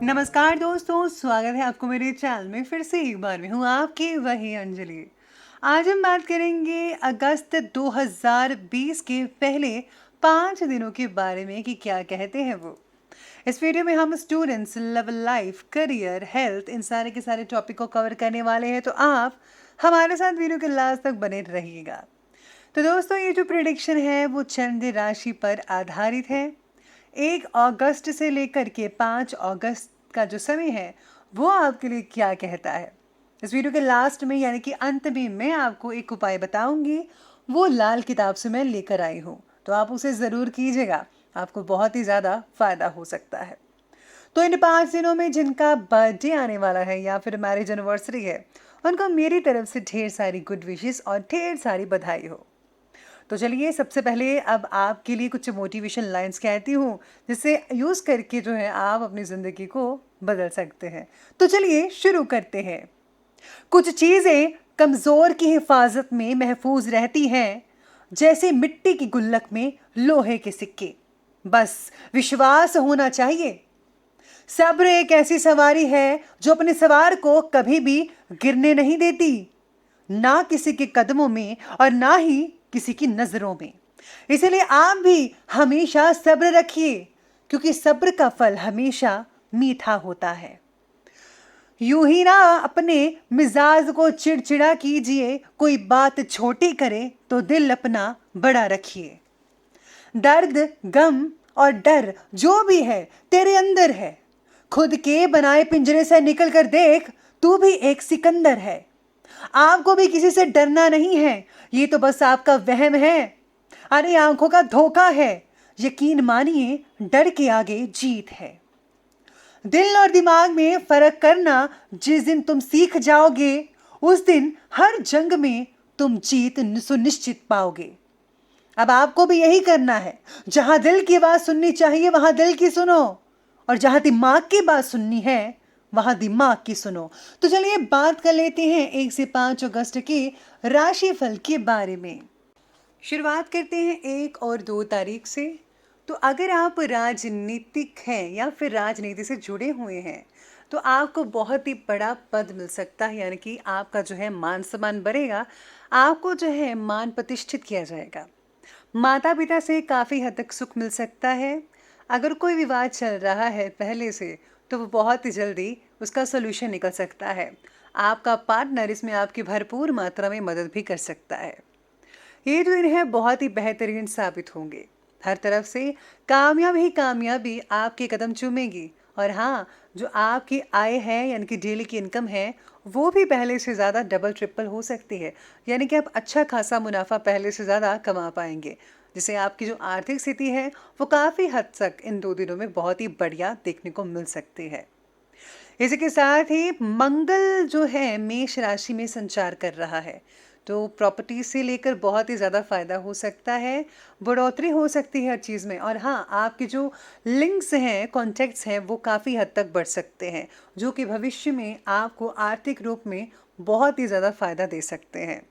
नमस्कार दोस्तों, स्वागत है आपको मेरे चैनल में। फिर से एक बार मैं हूँ आपकी वही अंजलि। आज हम बात करेंगे अगस्त 2020 के पहले 5 दिनों के बारे में कि क्या कहते हैं वो। इस वीडियो में हम students, love life, career, health, इन सारे के सारे टॉपिक को कवर करने वाले हैं, तो आप हमारे साथ वीडियो के लास्ट तक बने रहिएगा। तो दोस्तों, ये जो प्रिडिक्शन है वो चंद्र राशि पर आधारित है। 1 अगस्त से लेकर के 5 अगस्त का जो समय है वो आपके लिए क्या कहता है। इस वीडियो के लास्ट में यानी कि अंत में मैं आपको एक उपाय बताऊंगी, वो लाल किताब से मैं लेकर आई हूँ, तो आप उसे ज़रूर कीजिएगा, आपको बहुत ही ज़्यादा फायदा हो सकता है। तो इन 5 दिनों में जिनका बर्थडे आने वाला है या फिर मैरिज एनिवर्सरी है, उनको मेरी तरफ से ढेर सारी गुड विशेस और ढेर सारी बधाई हो। तो चलिए, सबसे पहले अब आपके लिए कुछ मोटिवेशन लाइंस कहती हूँ, जिससे यूज़ करके जो है आप अपनी ज़िंदगी को बदल सकते हैं। तो चलिए शुरू करते हैं। कुछ चीज़ें कमज़ोर की हिफाजत में महफूज रहती हैं, जैसे मिट्टी की गुल्लक में लोहे के सिक्के। बस विश्वास होना चाहिए। सब्र एक ऐसी सवारी है जो अपने सवार को कभी भी गिरने नहीं देती, ना किसी के कदमों में और ना ही किसी की नजरों में। इसलिए आप भी हमेशा सब्र रखिए, क्योंकि सब्र का फल हमेशा मीठा होता है। यूं ही ना अपने मिजाज को चिड़चिड़ा कीजिए, कोई बात छोटी करे तो दिल अपना बड़ा रखिए। दर्द, गम और डर जो भी है तेरे अंदर है। खुद के बनाए पिंजरे से निकल कर देख, तू भी एक सिकंदर है। आपको भी किसी से डरना नहीं है, ये तो बस आपका वहम है, अरे आंखों का धोखा है। यकीन मानिए, डर के आगे जीत है। दिल और दिमाग में फर्क करना जिस दिन तुम सीख जाओगे, उस दिन हर जंग में तुम जीत सुनिश्चित पाओगे। अब आपको भी यही करना है। जहां दिल की बात सुननी चाहिए वहां दिल की सुनो, और जहां दिमाग की बात सुननी है वहां दिमाग की सुनो। तो चलिए बात कर लेते हैं 1 से 5 अगस्त के राशिफल के बारे में। शुरुआत करते हैं 1 और 2 तारीख से। तो अगर आप राजनीतिक हैं या फिर राजनीति से जुड़े हुए हैं, तो आपको बहुत ही बड़ा पद मिल सकता है, यानी कि आपका जो है मान सम्मान बढ़ेगा, आपको जो है मान प्रतिष्ठित किया जाएगा। माता पिता से काफ़ी हद तक सुख मिल सकता है। अगर कोई विवाद चल रहा है पहले से, तो वो बहुत ही जल्दी उसका सोल्यूशन निकल सकता है। आपका पार्टनर इसमें आपकी भरपूर मात्रा में मदद भी कर सकता है। ये जो दिन है बहुत ही बेहतरीन साबित होंगे। हर तरफ से कामयाबी ही कामयाबी आपके कदम चूमेगी। और हाँ, जो आपकी आय है यानी कि डेली की इनकम है, वो भी पहले से ज़्यादा डबल ट्रिपल हो सकती है, यानी कि आप अच्छा खासा मुनाफा पहले से ज़्यादा कमा पाएंगे, जिससे आपकी जो आर्थिक स्थिति है वो काफ़ी हद तक इन 2 दिनों में बहुत ही बढ़िया देखने को मिल सकती है। इसी के साथ ही मंगल जो है मेष राशि में संचार कर रहा है, तो प्रॉपर्टी से लेकर बहुत ही ज़्यादा फायदा हो सकता है, बढ़ोतरी हो सकती है हर चीज़ में। और हाँ, आपके जो लिंक्स हैं, कॉन्टैक्ट्स हैं, वो काफ़ी हद तक बढ़ सकते हैं, जो कि भविष्य में आपको आर्थिक रूप में बहुत ही ज़्यादा फायदा दे सकते हैं।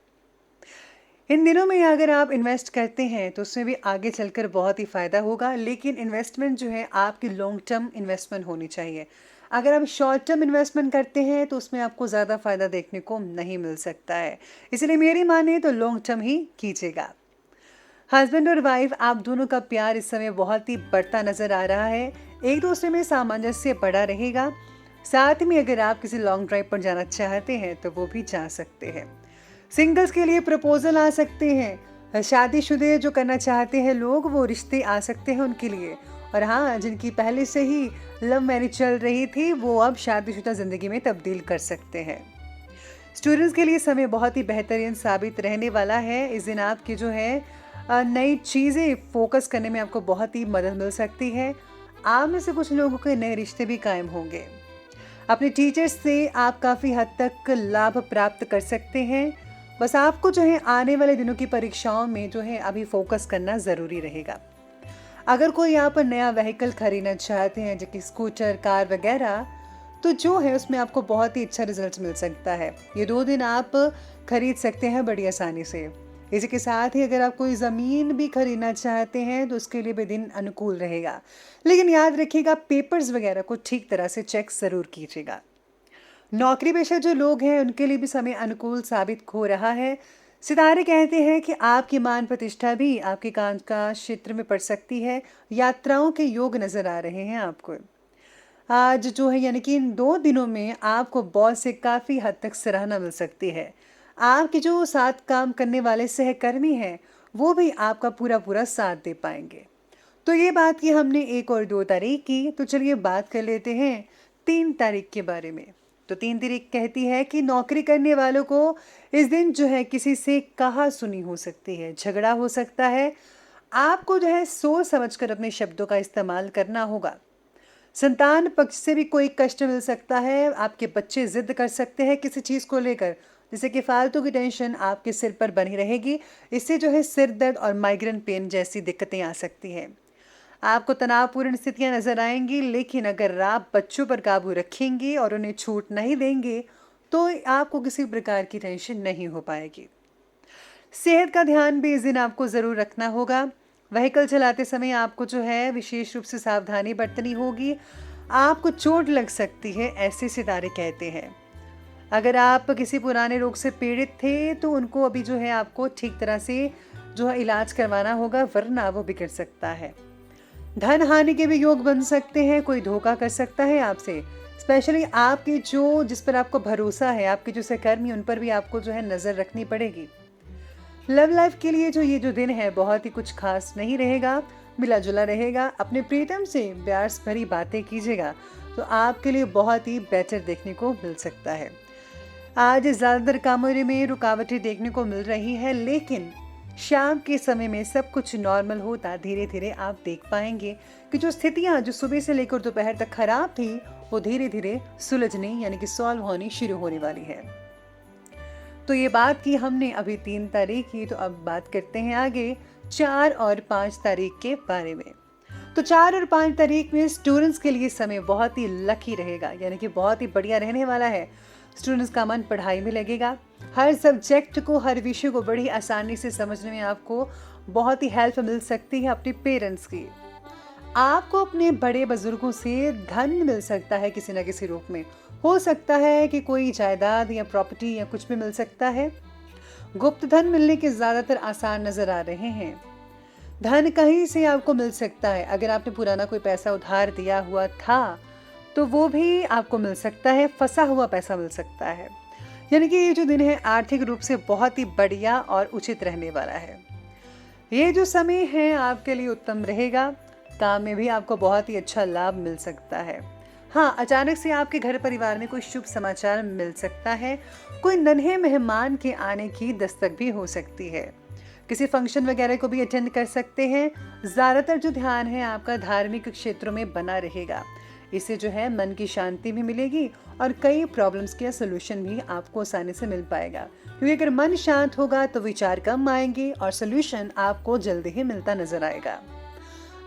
इन दिनों में अगर आप इन्वेस्ट करते हैं तो उसमें भी आगे चलकर बहुत ही फ़ायदा होगा, लेकिन इन्वेस्टमेंट जो है आपकी लॉन्ग टर्म इन्वेस्टमेंट होनी चाहिए। अगर आप शॉर्ट टर्म इन्वेस्टमेंट करते हैं तो उसमें आपको ज़्यादा फ़ायदा देखने को नहीं मिल सकता है, इसलिए मेरी माने तो लॉन्ग टर्म ही कीजिएगा। हस्बैंड और वाइफ, आप दोनों का प्यार इस समय बहुत ही बढ़ता नज़र आ रहा है। एक दूसरे में सामंजस्य बढ़ा रहेगा। साथ में अगर आप किसी लॉन्ग ड्राइव पर जाना चाहते हैं तो वो भी जा सकते हैं। सिंगल्स के लिए प्रपोजल आ सकते हैं। शादीशुदे जो करना चाहते हैं लोग, वो रिश्ते आ सकते हैं उनके लिए। और हाँ, जिनकी पहले से ही लव मैरिज चल रही थी, वो अब शादीशुदा ज़िंदगी में तब्दील कर सकते हैं। स्टूडेंट्स के लिए समय बहुत ही बेहतरीन साबित रहने वाला है। इस दिन आपकी जो है नई चीज़ें फोकस करने में आपको बहुत ही मदद मिल सकती है। आप में से कुछ लोगों के नए रिश्ते भी कायम होंगे। अपने टीचर्स से आप काफ़ी हद तक लाभ प्राप्त कर सकते हैं। बस आपको जो है आने वाले दिनों की परीक्षाओं में जो है अभी फोकस करना ज़रूरी रहेगा। अगर कोई यहाँ पर नया व्हीकल खरीदना चाहते हैं, जैसे स्कूटर, कार वगैरह, तो जो है उसमें आपको बहुत ही अच्छा रिजल्ट मिल सकता है। ये 2 दिन आप खरीद सकते हैं बड़ी आसानी से। इसी के साथ ही अगर आप कोई ज़मीन भी खरीदना चाहते हैं तो उसके लिए भी दिन अनुकूल रहेगा। लेकिन याद रखिएगा, पेपर्स वगैरह को ठीक तरह से चेक ज़रूर कीजिएगा। नौकरी पेशा जो लोग हैं उनके लिए भी समय अनुकूल साबित हो रहा है। सितारे कहते हैं कि आपकी मान प्रतिष्ठा भी आपके काम का क्षेत्र में पड़ सकती है। यात्राओं के योग नज़र आ रहे हैं आपको। आज जो है यानी कि इन 2 दिनों में आपको बॉस से काफ़ी हद तक सराहना मिल सकती है। आपके जो साथ काम करने वाले सहकर्मी हैं, वो भी आपका पूरा-पूरा साथ दे पाएँगे। तो ये बात की हमने 1 और 2 तारीख की, तो चलिए बात कर लेते हैं 3 तारीख के बारे में। तो 3 तारीख कहती है कि नौकरी करने वालों को इस दिन जो है किसी से कहा-सुनी हो सकती है, झगड़ा हो सकता है। आपको जो है सोच समझकर अपने शब्दों का इस्तेमाल करना होगा। संतान पक्ष से भी कोई कष्ट मिल सकता है। आपके बच्चे ज़िद कर सकते हैं किसी चीज़ को लेकर, जिससे कि फालतू की टेंशन आपके सिर पर बनी रहेगी। इससे जो है सिर दर्द और माइग्रेन पेन जैसी दिक्कतें आ सकती हैं। आपको तनावपूर्ण स्थितियां नज़र आएंगी, लेकिन अगर आप बच्चों पर काबू रखेंगे और उन्हें छूट नहीं देंगे, तो आपको किसी प्रकार की टेंशन नहीं हो पाएगी। सेहत का ध्यान भी इस दिन आपको ज़रूर रखना होगा। व्हीकल चलाते समय आपको जो है विशेष रूप से सावधानी बरतनी होगी। आपको चोट लग सकती है, ऐसे सितारे कहते हैं। अगर आप किसी पुराने रोग से पीड़ित थे तो उनको अभी जो है आपको ठीक तरह से जो है इलाज करवाना होगा, वरना वो बिगड़ सकता है। धन हानि के भी योग बन सकते हैं। कोई धोखा कर सकता है आपसे, स्पेशली आपके जो जिस पर आपको भरोसा है, आपके जो सहकर्मी, उन पर भी आपको जो है नज़र रखनी पड़ेगी। लव लाइफ के लिए जो ये जो दिन है बहुत ही कुछ खास नहीं रहेगा, मिला जुला रहेगा। अपने प्रीतम से प्यार भरी बातें कीजिएगा तो आपके लिए बहुत ही बेटर देखने को मिल सकता है। आज ज़्यादातर कामों में रुकावटें देखने को मिल रही है, लेकिन शाम के समय में सब कुछ नॉर्मल होता धीरे धीरे आप देख पाएंगे कि जो स्थितियां जो सुबह से लेकर दोपहर तक खराब थी, वो धीरे धीरे सुलझने यानी कि सॉल्व होनी शुरू होने वाली है। तो ये बात की हमने अभी 3 तारीख की, तो अब बात करते हैं आगे 4 और 5 तारीख के बारे में। तो 4 और 5 तारीख में स्टूडेंट्स के लिए समय बहुत ही लकी रहेगा, यानी कि बहुत ही बढ़िया रहने वाला है। स्टूडेंट्स का मन पढ़ाई में लगेगा। हर सब्जेक्ट को, हर विषय को बड़ी आसानी से समझने में आपको बहुत ही हेल्प मिल सकती है अपने पेरेंट्स की। आपको अपने बड़े बुजुर्गों से धन मिल सकता है किसी न किसी रूप में। हो सकता है कि कोई जायदाद या प्रॉपर्टी या कुछ भी मिल सकता है। गुप्त धन मिलने के ज़्यादातर आसार नज़र आ रहे हैं। धन कहीं से आपको मिल सकता है। अगर आपने पुराना कोई पैसा उधार दिया हुआ था तो वो भी आपको मिल सकता है, फंसा हुआ पैसा मिल सकता है। यानी कि ये जो दिन है आर्थिक रूप से बहुत ही बढ़िया और उचित रहने वाला है। ये जो समय है आपके लिए उत्तम रहेगा। काम में भी आपको बहुत ही अच्छा लाभ मिल सकता है। हाँ, अचानक से आपके घर परिवार में कोई शुभ समाचार मिल सकता है। कोई नन्हे मेहमान के आने की दस्तक भी हो सकती है। किसी फंक्शन वगैरह को भी अटेंड कर सकते हैं। ज़्यादातर जो ध्यान है आपका धार्मिक क्षेत्रों में बना रहेगा। इससे जो है मन की शांति भी मिलेगी और कई प्रॉब्लम्स का सलूशन भी आपको आसानी से मिल पाएगा। क्योंकि अगर मन शांत होगा तो विचार कम आएंगे और सलूशन आपको जल्दी ही मिलता नजर आएगा।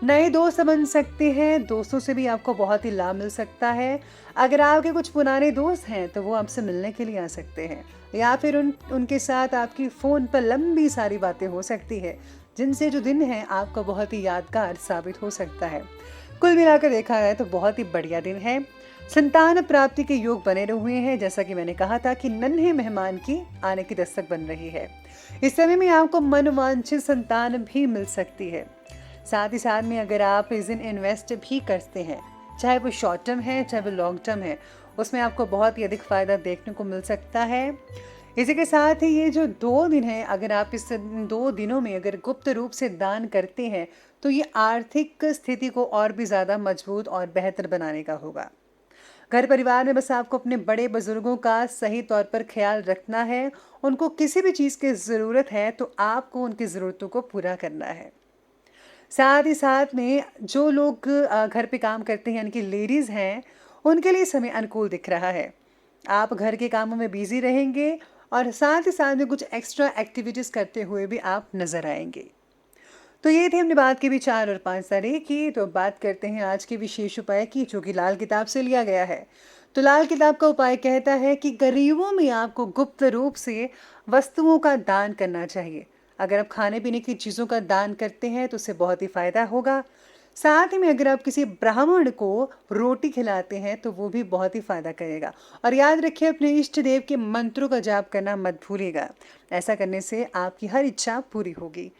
नए दोस्त बन सकते हैं। दोस्तों से भी आपको बहुत ही लाभ मिल सकता है। अगर आपके कुछ पुराने दोस्त हैं तो वो आपसे मिलने के लिए आ सकते हैं, या फिर उनके साथ आपकी फ़ोन पर लंबी सारी बातें हो सकती है, जिनसे जो दिन है आपका बहुत ही यादगार साबित हो सकता है। कुल मिलाकर देखा जाए तो बहुत ही बढ़िया दिन है। संतान प्राप्ति के योग बने हुए हैं। जैसा कि मैंने कहा था कि नन्हे मेहमान की आने की दस्तक बन रही है। इस समय में आपको मनोवांछित संतान भी मिल सकती है। साथ ही साथ में अगर आप इस दिन इन्वेस्ट भी करते हैं, चाहे वो शॉर्ट टर्म है चाहे वो लॉन्ग टर्म है, उसमें आपको बहुत ही अधिक फायदा देखने को मिल सकता है। इसी के साथ ही ये जो 2 दिन है, अगर आप इस 2 दिनों में अगर गुप्त रूप से दान करते हैं तो ये आर्थिक स्थिति को और भी ज़्यादा मजबूत और बेहतर बनाने का होगा। घर परिवार में बस आपको अपने बड़े बुजुर्गों का सही तौर पर ख्याल रखना है। उनको किसी भी चीज़ की ज़रूरत है तो आपको उनकी ज़रूरतों को पूरा करना है। साथ ही साथ में जो लोग घर पे काम करते हैं, यानी कि लेडीज़ हैं, उनके लिए समय अनुकूल दिख रहा है। आप घर के कामों में बिजी रहेंगे और साथ ही साथ में कुछ एक्स्ट्रा एक्टिविटीज़ करते हुए भी आप नज़र आएंगे। तो ये थी हमने बात की भी 4 और 5 तारीख की। तो बात करते हैं आज के विशेष उपाय की, जो कि लाल किताब से लिया गया है। तो लाल किताब का उपाय कहता है कि गरीबों में आपको गुप्त रूप से वस्तुओं का दान करना चाहिए। अगर आप खाने पीने की चीज़ों का दान करते हैं तो उससे बहुत ही फायदा होगा। साथ ही में अगर आप किसी ब्राह्मण को रोटी खिलाते हैं तो वो भी बहुत ही फायदा करेगा। और याद रखिए, अपने इष्ट देव के मंत्रों का जाप करना मत भूलिएगा। ऐसा करने से आपकी हर इच्छा पूरी होगी।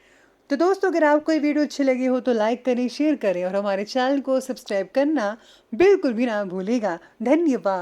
तो दोस्तों, अगर आपको ये वीडियो अच्छी लगी हो तो लाइक करें, शेयर करें और हमारे चैनल को सब्सक्राइब करना बिल्कुल भी ना भूलिएगा। धन्यवाद।